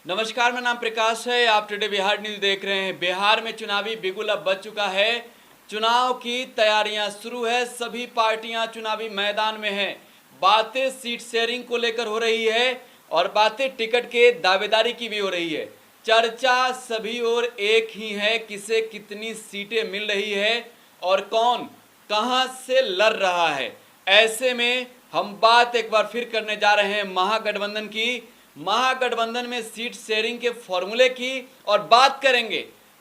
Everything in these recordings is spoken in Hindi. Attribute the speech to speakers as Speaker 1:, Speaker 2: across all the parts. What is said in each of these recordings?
Speaker 1: नमस्कार, मेरा नाम प्रकाश है। आप टुडे बिहार न्यूज देख रहे हैं। बिहार में चुनावी बिगुल अब बज चुका है। चुनाव की तैयारियां शुरू है। सभी पार्टियां चुनावी मैदान में हैं। बातें सीट शेयरिंग को लेकर हो रही है और बातें टिकट के दावेदारी की भी हो रही है। चर्चा सभी ओर एक ही है, किसे कितनी सीटें मिल रही है और कौन कहां से लड़ रहा है। ऐसे में हम बात एक बार फिर करने जा रहे हैं महागठबंधन की। महागठबंधन में सीट शेयरिंग के फॉर्मूले की और बात करेंगे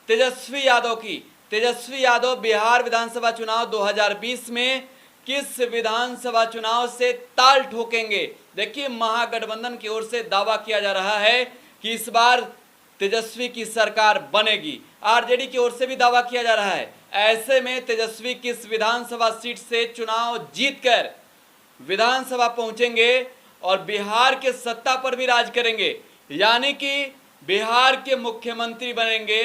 Speaker 1: तेजस्वी यादव की। तेजस्वी यादव बिहार विधानसभा चुनाव 2020 में किस विधानसभा चुनाव से ताल ठोकेंगे। देखिए, महागठबंधन की ओर से दावा किया जा रहा है कि इस बार तेजस्वी की सरकार बनेगी। आरजेडी की ओर से भी दावा किया जा रहा है। ऐसे में तेजस्वी किस विधानसभा सीट से चुनाव जीतकर विधानसभा पहुंचेंगे और बिहार के सत्ता पर भी राज करेंगे, यानी कि बिहार के मुख्यमंत्री बनेंगे,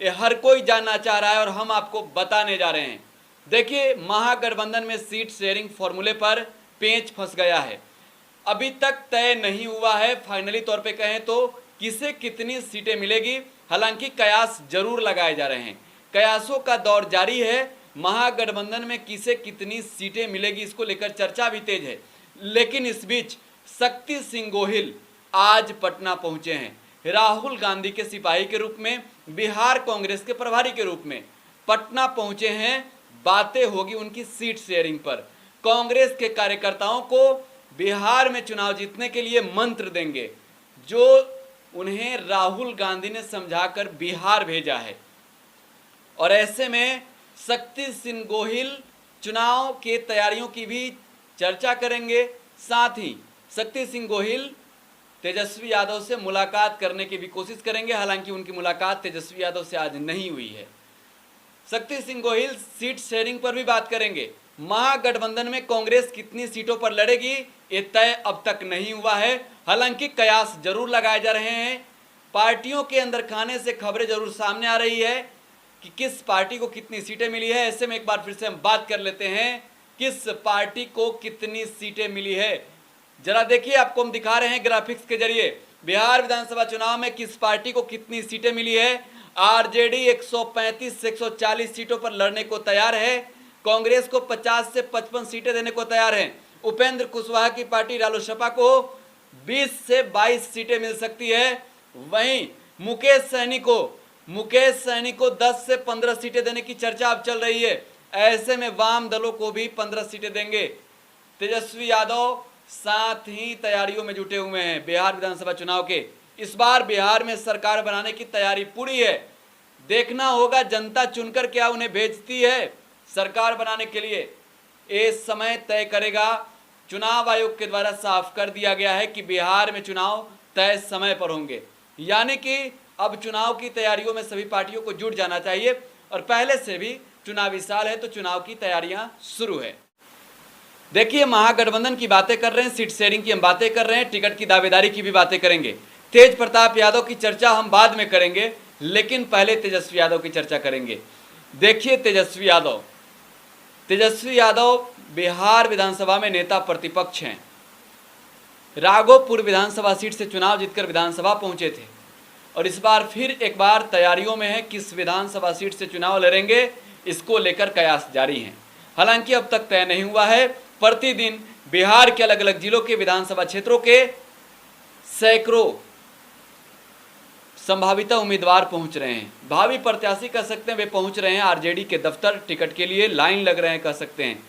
Speaker 1: ये हर कोई जानना चाह रहा है और हम आपको बताने जा रहे हैं। देखिए, महागठबंधन में सीट शेयरिंग फॉर्मूले पर पेंच फंस गया है। अभी तक तय नहीं हुआ है फाइनली तौर पे कहें तो किसे कितनी सीटें मिलेगी। हालांकि कयास जरूर लगाए जा रहे हैं, कयासों का दौर जारी है। महागठबंधन में किसे कितनी सीटें मिलेगी इसको लेकर चर्चा भी तेज है। लेकिन इस बीच शक्ति सिंह गोहिल आज पटना पहुंचे हैं। राहुल गांधी के सिपाही के रूप में, बिहार कांग्रेस के प्रभारी के रूप में पटना पहुंचे हैं। बातें होगी उनकी सीट शेयरिंग पर। कांग्रेस के कार्यकर्ताओं को बिहार में चुनाव जीतने के लिए मंत्र देंगे, जो उन्हें राहुल गांधी ने समझाकर बिहार भेजा है। और ऐसे में शक्ति सिंह गोहिल चुनाव के तैयारियों की भी चर्चा करेंगे। साथ ही शक्ति सिंह गोहिल तेजस्वी यादव से मुलाकात करने की भी कोशिश करेंगे। हालांकि उनकी मुलाकात तेजस्वी यादव से आज नहीं हुई है। शक्ति सिंह गोहिल सीट शेयरिंग पर भी बात करेंगे। महागठबंधन में कांग्रेस कितनी सीटों पर लड़ेगी ये तय अब तक नहीं हुआ है। हालांकि कयास जरूर लगाए जा रहे हैं। पार्टियों के अंदर खाने से खबरें जरूर सामने आ रही है कि किस पार्टी को कितनी सीटें मिली है। ऐसे में एक बार फिर से हम बात कर लेते हैं, किस पार्टी को कितनी सीटें मिली है। जरा देखिए, आपको हम दिखा रहे हैं ग्राफिक्स के जरिए बिहार विधानसभा चुनाव में किस पार्टी को कितनी सीटें मिली है। आरजेडी 135 से 140 सीटों पर लड़ने को तैयार है। कांग्रेस को 50 से 55 सीटें देने को तैयार है। उपेंद्र कुशवाहा की पार्टी रालोसपा को 20 से 22 सीटें मिल सकती है। वहीं मुकेश सहनी को 10 से 15 सीटें देने की चर्चा अब चल रही है। ऐसे में वाम दलों को भी 15 सीटें देंगे। तेजस्वी यादव साथ ही तैयारियों में जुटे हुए हैं बिहार विधानसभा चुनाव के। इस बार बिहार में सरकार बनाने की तैयारी पूरी है। देखना होगा जनता चुनकर क्या उन्हें भेजती है सरकार बनाने के लिए, ये समय तय करेगा। चुनाव आयोग के द्वारा साफ कर दिया गया है कि बिहार में चुनाव तय समय पर होंगे, यानी कि अब चुनाव की तैयारियों में सभी पार्टियों को जुट जाना चाहिए। और पहले से भी चुनावी साल है तो चुनाव की तैयारियां शुरू है। देखिए, महागठबंधन की बातें कर रहे हैं, सीट शेयरिंग की हम बातें कर रहे हैं, टिकट की दावेदारी की भी बातें करेंगे। तेज प्रताप यादव की चर्चा हम बाद में करेंगे, लेकिन पहले तेजस्वी यादव की चर्चा करेंगे। देखिए, तेजस्वी यादव बिहार विधानसभा में नेता प्रतिपक्ष हैं। राघोपुर विधानसभा सीट से चुनाव जीतकर विधानसभा पहुंचे थे और इस बार फिर एक बार तैयारियों में है किस विधानसभा सीट से चुनाव लड़ेंगे, इसको लेकर कयास जारी हैं। हालांकि अब तक तय नहीं हुआ है। प्रतिदिन बिहार के अलग अलग जिलों के विधानसभा क्षेत्रों के सैकड़ों संभावित उम्मीदवार पहुंच रहे हैं। भावी प्रत्याशी कह सकते हैं, वे पहुंच रहे हैं आरजेडी के दफ्तर, टिकट के लिए लाइन लग रहे हैं कह सकते हैं।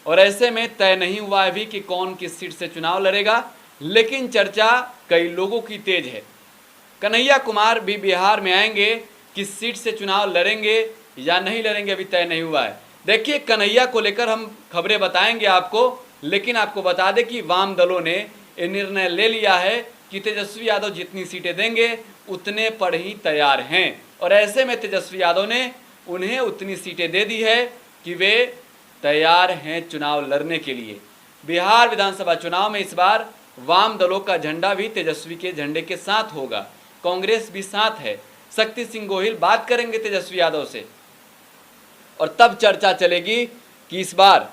Speaker 1: और ऐसे में तय नहीं हुआ है भी कि कौन किस सीट से चुनाव लड़ेगा, लेकिन चर्चा कई लोगों की तेज है। कन्हैया कुमार भी बिहार में आएंगे, किस सीट से चुनाव लड़ेंगे या नहीं लड़ेंगे अभी तय नहीं हुआ है। देखिए, कन्हैया को लेकर हम खबरें बताएंगे आपको, लेकिन आपको बता दें कि वाम दलों ने ये निर्णय ले लिया है कि तेजस्वी यादव जितनी सीटें देंगे उतने पर ही तैयार हैं। और ऐसे में तेजस्वी यादव ने उन्हें उतनी सीटें दे दी है कि वे तैयार हैं चुनाव लड़ने के लिए। बिहार विधानसभा चुनाव में इस बार वाम दलों का झंडा भी तेजस्वी के झंडे के साथ होगा, कांग्रेस भी साथ है। शक्ति सिंह गोहिल बात करेंगे तेजस्वी यादव से और तब चर्चा चलेगी कि इस बार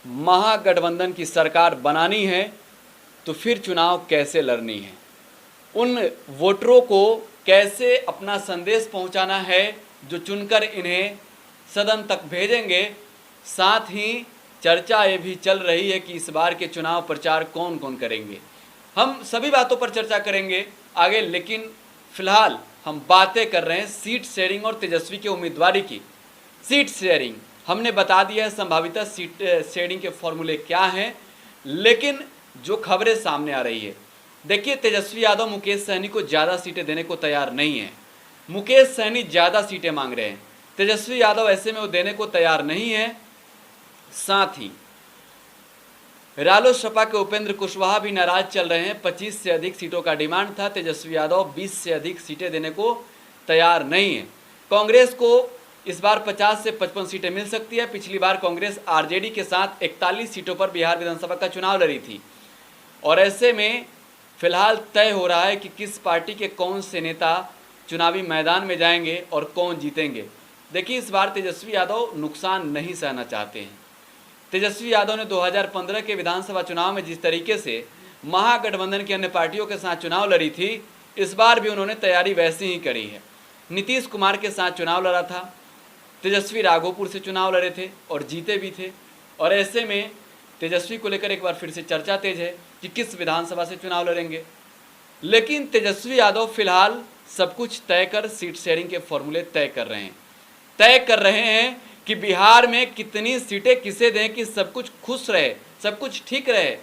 Speaker 1: महागठबंधन की सरकार बनानी है तो फिर चुनाव कैसे लड़नी है। उन वोटरों को कैसे अपना संदेश पहुंचाना है जो चुनकर इन्हें सदन तक भेजेंगे। साथ ही चर्चा ये भी चल रही है कि इस बार के चुनाव प्रचार कौन कौन करेंगे। हम सभी बातों पर चर्चा करेंगे आगे, लेकिन फिलहाल हम बातें कर रहे हैं सीट शेयरिंग और तेजस्वी के उम्मीदवारी की। सीट शेयरिंग हमने बता दिया है, संभावित सीट शेयरिंग के फॉर्मूले क्या हैं, लेकिन जो खबरें सामने आ रही है, देखिए तेजस्वी यादव मुकेश सहनी को ज़्यादा सीटें देने को तैयार नहीं है। मुकेश सहनी ज़्यादा सीटें मांग रहे हैं, तेजस्वी यादव ऐसे में वो देने को तैयार नहीं है। साथ ही रालोसपा के उपेंद्र कुशवाहा भी नाराज चल रहे हैं। 25 से अधिक सीटों का डिमांड था, तेजस्वी यादव 20 से अधिक सीटें देने को तैयार नहीं है। कांग्रेस को इस बार 50 से 55 सीटें मिल सकती है। पिछली बार कांग्रेस आरजेडी के साथ 41 सीटों पर बिहार विधानसभा का चुनाव लड़ी थी, और ऐसे में फिलहाल तय हो रहा है कि किस पार्टी के कौन से नेता चुनावी मैदान में जाएंगे और कौन जीतेंगे। देखिए, इस बार तेजस्वी यादव नुकसान नहीं सहना चाहते हैं। तेजस्वी यादव ने 2015 के विधानसभा चुनाव में जिस तरीके से महागठबंधन की अन्य पार्टियों के साथ चुनाव लड़ी थी, इस बार भी उन्होंने तैयारी वैसी ही करी है। नीतीश कुमार के साथ चुनाव लड़ा था, तेजस्वी राघोपुर से चुनाव लड़े थे और जीते भी थे, और ऐसे में तेजस्वी को लेकर एक बार फिर से चर्चा तेज है कि किस विधानसभा से चुनाव लड़ेंगे। लेकिन तेजस्वी यादव फिलहाल सब कुछ तय कर सीट शेयरिंग के फॉर्मूले तय कर रहे हैं कि बिहार में कितनी सीटें किसे दें कि सब कुछ खुश रहे, सब कुछ ठीक रहे।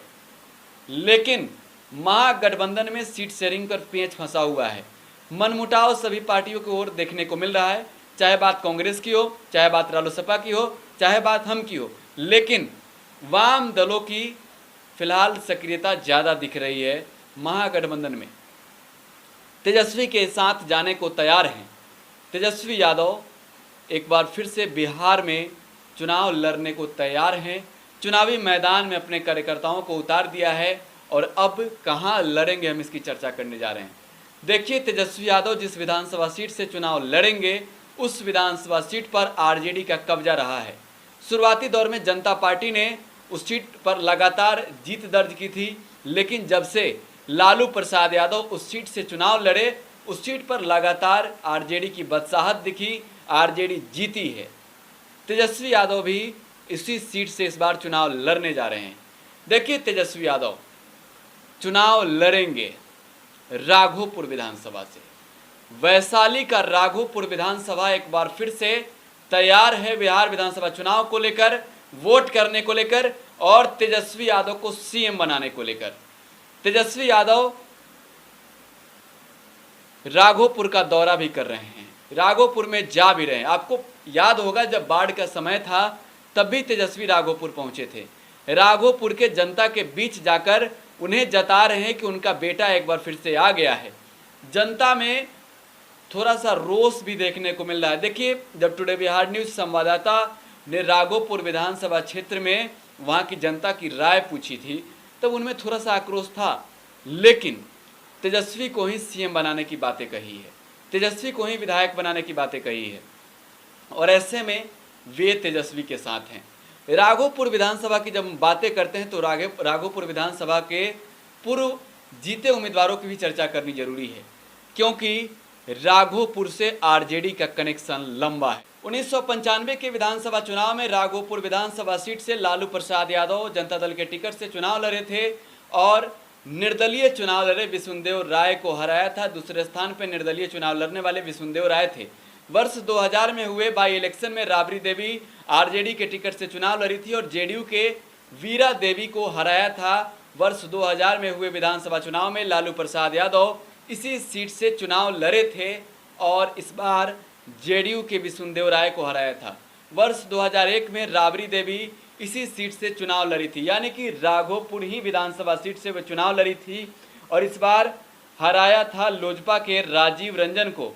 Speaker 1: लेकिन महागठबंधन में सीट शेयरिंग पर पेंच फंसा हुआ है। मनमुटाव सभी पार्टियों की ओर देखने को मिल रहा है, चाहे बात कांग्रेस की हो, चाहे बात रालोसपा की हो, चाहे बात हम की हो। लेकिन वाम दलों की फिलहाल सक्रियता ज़्यादा दिख रही है। महागठबंधन में तेजस्वी के साथ जाने को तैयार हैं। तेजस्वी यादव एक बार फिर से बिहार में चुनाव लड़ने को तैयार हैं। चुनावी मैदान में अपने कार्यकर्ताओं को उतार दिया है, और अब कहां लड़ेंगे हम इसकी चर्चा करने जा रहे हैं। देखिए, तेजस्वी यादव जिस विधानसभा सीट से चुनाव लड़ेंगे, उस विधानसभा सीट पर आरजेडी का कब्जा रहा है। शुरुआती दौर में जनता पार्टी ने उस सीट पर लगातार जीत दर्ज की थी, लेकिन जब से लालू प्रसाद यादव उस सीट से चुनाव लड़े, उस सीट पर लगातार आरजेडी की बदसाहत दिखी, आरजेडी जीती है। तेजस्वी यादव भी इसी सीट से इस बार चुनाव लड़ने जा रहे हैं। देखिए, तेजस्वी यादव चुनाव लड़ेंगे राघोपुर विधानसभा से। वैशाली का राघोपुर विधानसभा एक बार फिर से तैयार है बिहार विधानसभा चुनाव को लेकर, वोट करने को लेकर और तेजस्वी यादव को सीएम बनाने को लेकर। तेजस्वी यादव राघोपुर का दौरा भी कर रहे हैं, राघोपुर में जा भी रहे हैं। आपको याद होगा, जब बाढ़ का समय था तब भी तेजस्वी राघोपुर पहुंचे थे। राघोपुर के जनता के बीच जाकर उन्हें जता रहे हैं कि उनका बेटा एक बार फिर से आ गया है। जनता में थोड़ा सा रोष भी देखने को मिल रहा है। देखिए, जब टुडे बिहार न्यूज़ संवाददाता ने राघोपुर विधानसभा क्षेत्र में वहाँ की जनता की राय पूछी थी, तब उनमें थोड़ा सा आक्रोश था, लेकिन तेजस्वी को ही सीएम बनाने की बातें कही है, तेजस्वी को ही विधायक बनाने की बातें कही है, और ऐसे में वे तेजस्वी के साथ हैं। राघोपुर विधानसभा की जब हम बातें करते हैं तो राघोपुर विधानसभा के पूर्व जीते उम्मीदवारों की भी चर्चा करनी जरूरी है, क्योंकि राघोपुर से आरजेडी का कनेक्शन लंबा है। 1995 के विधानसभा चुनाव में राघोपुर विधानसभा सीट से लालू प्रसाद यादव जनता दल के टिकट से चुनाव लड़े थे और निर्दलीय चुनाव लड़े विष्णुदेव राय को हराया था। दूसरे स्थान पर निर्दलीय चुनाव लड़ने वाले विष्णुदेव राय थे। वर्ष 2000 में हुए बाई इलेक्शन में राबड़ी देवी आरजेडी के टिकट से चुनाव लड़ी थी और जेडीयू के वीरा देवी को हराया था। वर्ष 2000 में हुए विधानसभा चुनाव में लालू प्रसाद यादव इसी सीट से चुनाव लड़े थे और इस बार जेडीयू के विष्णुदेव राय को हराया था। वर्ष 2001 में राबड़ी देवी इसी सीट से चुनाव लड़ी थी, यानी कि राघोपुर ही विधानसभा सीट से वह चुनाव लड़ी थी और इस बार हराया था लोजपा के राजीव रंजन को।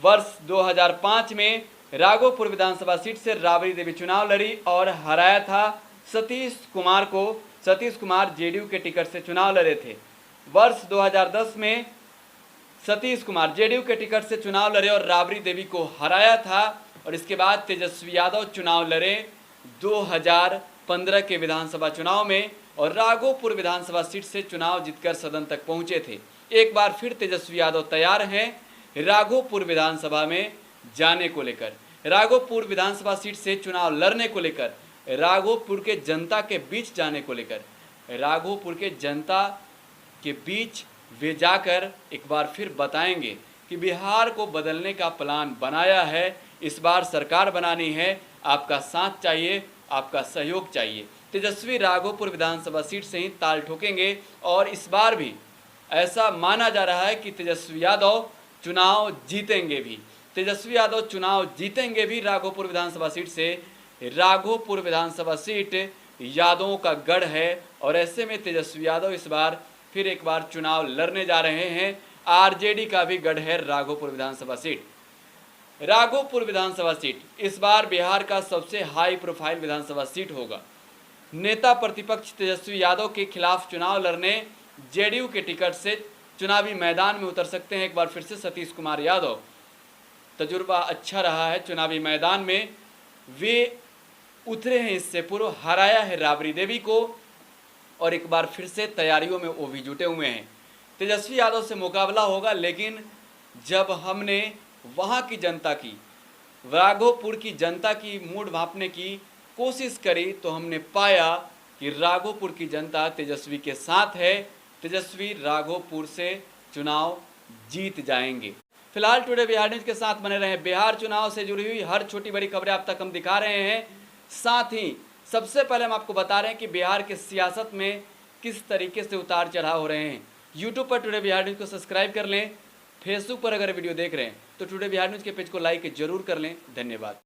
Speaker 1: वर्ष 2005 में राघोपुर विधानसभा सीट से राबड़ी देवी चुनाव लड़ी और हराया था सतीश कुमार को। सतीश कुमार जेडीयू के टिकट से चुनाव लड़े थे। वर्ष 2010 में सतीश कुमार जेडीयू के टिकट से चुनाव लड़े और राबड़ी देवी को हराया था और इसके बाद तेजस्वी यादव चुनाव लड़े 2015 के विधानसभा चुनाव में और राघोपुर विधानसभा सीट से चुनाव जीतकर सदन तक पहुंचे थे। एक बार फिर तेजस्वी यादव तैयार हैं राघोपुर विधानसभा में जाने को लेकर, राघोपुर विधानसभा सीट से चुनाव लड़ने को लेकर, राघोपुर के जनता के बीच जाने को लेकर, राघोपुर के जनता के बीच वे जाकर एक बार फिर बताएंगे कि बिहार को बदलने का प्लान बनाया है, इस बार सरकार बनानी है, आपका साथ चाहिए, आपका सहयोग चाहिए। तेजस्वी राघोपुर विधानसभा सीट से ही ताल ठोकेंगे और इस बार भी ऐसा माना जा रहा है कि तेजस्वी यादव चुनाव जीतेंगे भी, तेजस्वी यादव चुनाव जीतेंगे भी राघोपुर विधानसभा सीट से। राघोपुर विधानसभा सीट यादवों का गढ़ है और ऐसे में तेजस्वी यादव इस बार फिर एक बार चुनाव लड़ने जा रहे हैं। आरजेडी का भी गढ़ है राघोपुर विधानसभा सीट। राघोपुर विधानसभा सीट इस बार बिहार का सबसे हाई प्रोफाइल विधानसभा सीट होगा। नेता प्रतिपक्ष तेजस्वी यादव के खिलाफ चुनाव लड़ने जेडीयू के टिकट से चुनावी मैदान में उतर सकते हैं एक बार फिर से सतीश कुमार यादव। तजुर्बा अच्छा रहा है चुनावी मैदान में, वे उतरे हैं, इससे पूर्व हराया है राबड़ी देवी को और एक बार फिर से तैयारियों में वो भी जुटे हुए हैं। तेजस्वी यादव से मुकाबला होगा, लेकिन जब हमने वहाँ की जनता की, राघोपुर की जनता की मूड भांपने की कोशिश करी तो हमने पाया कि राघोपुर की जनता तेजस्वी के साथ है। तेजस्वी राघोपुर से चुनाव जीत जाएंगे। फिलहाल टुडे बिहार न्यूज के साथ बने रहें। बिहार चुनाव से जुड़ी हुई हर छोटी बड़ी खबरें आप तक हम दिखा रहे हैं। साथ ही सबसे पहले हम आपको बता रहे हैं कि बिहार के सियासत में किस तरीके से उतार चढ़ाव हो रहे हैं। यूट्यूब पर टुडे बिहार न्यूज को सब्सक्राइब कर लें। फेसबुक पर अगर वीडियो देख रहे हैं तो टुडे बिहार न्यूज के पेज को लाइक जरूर कर लें। धन्यवाद।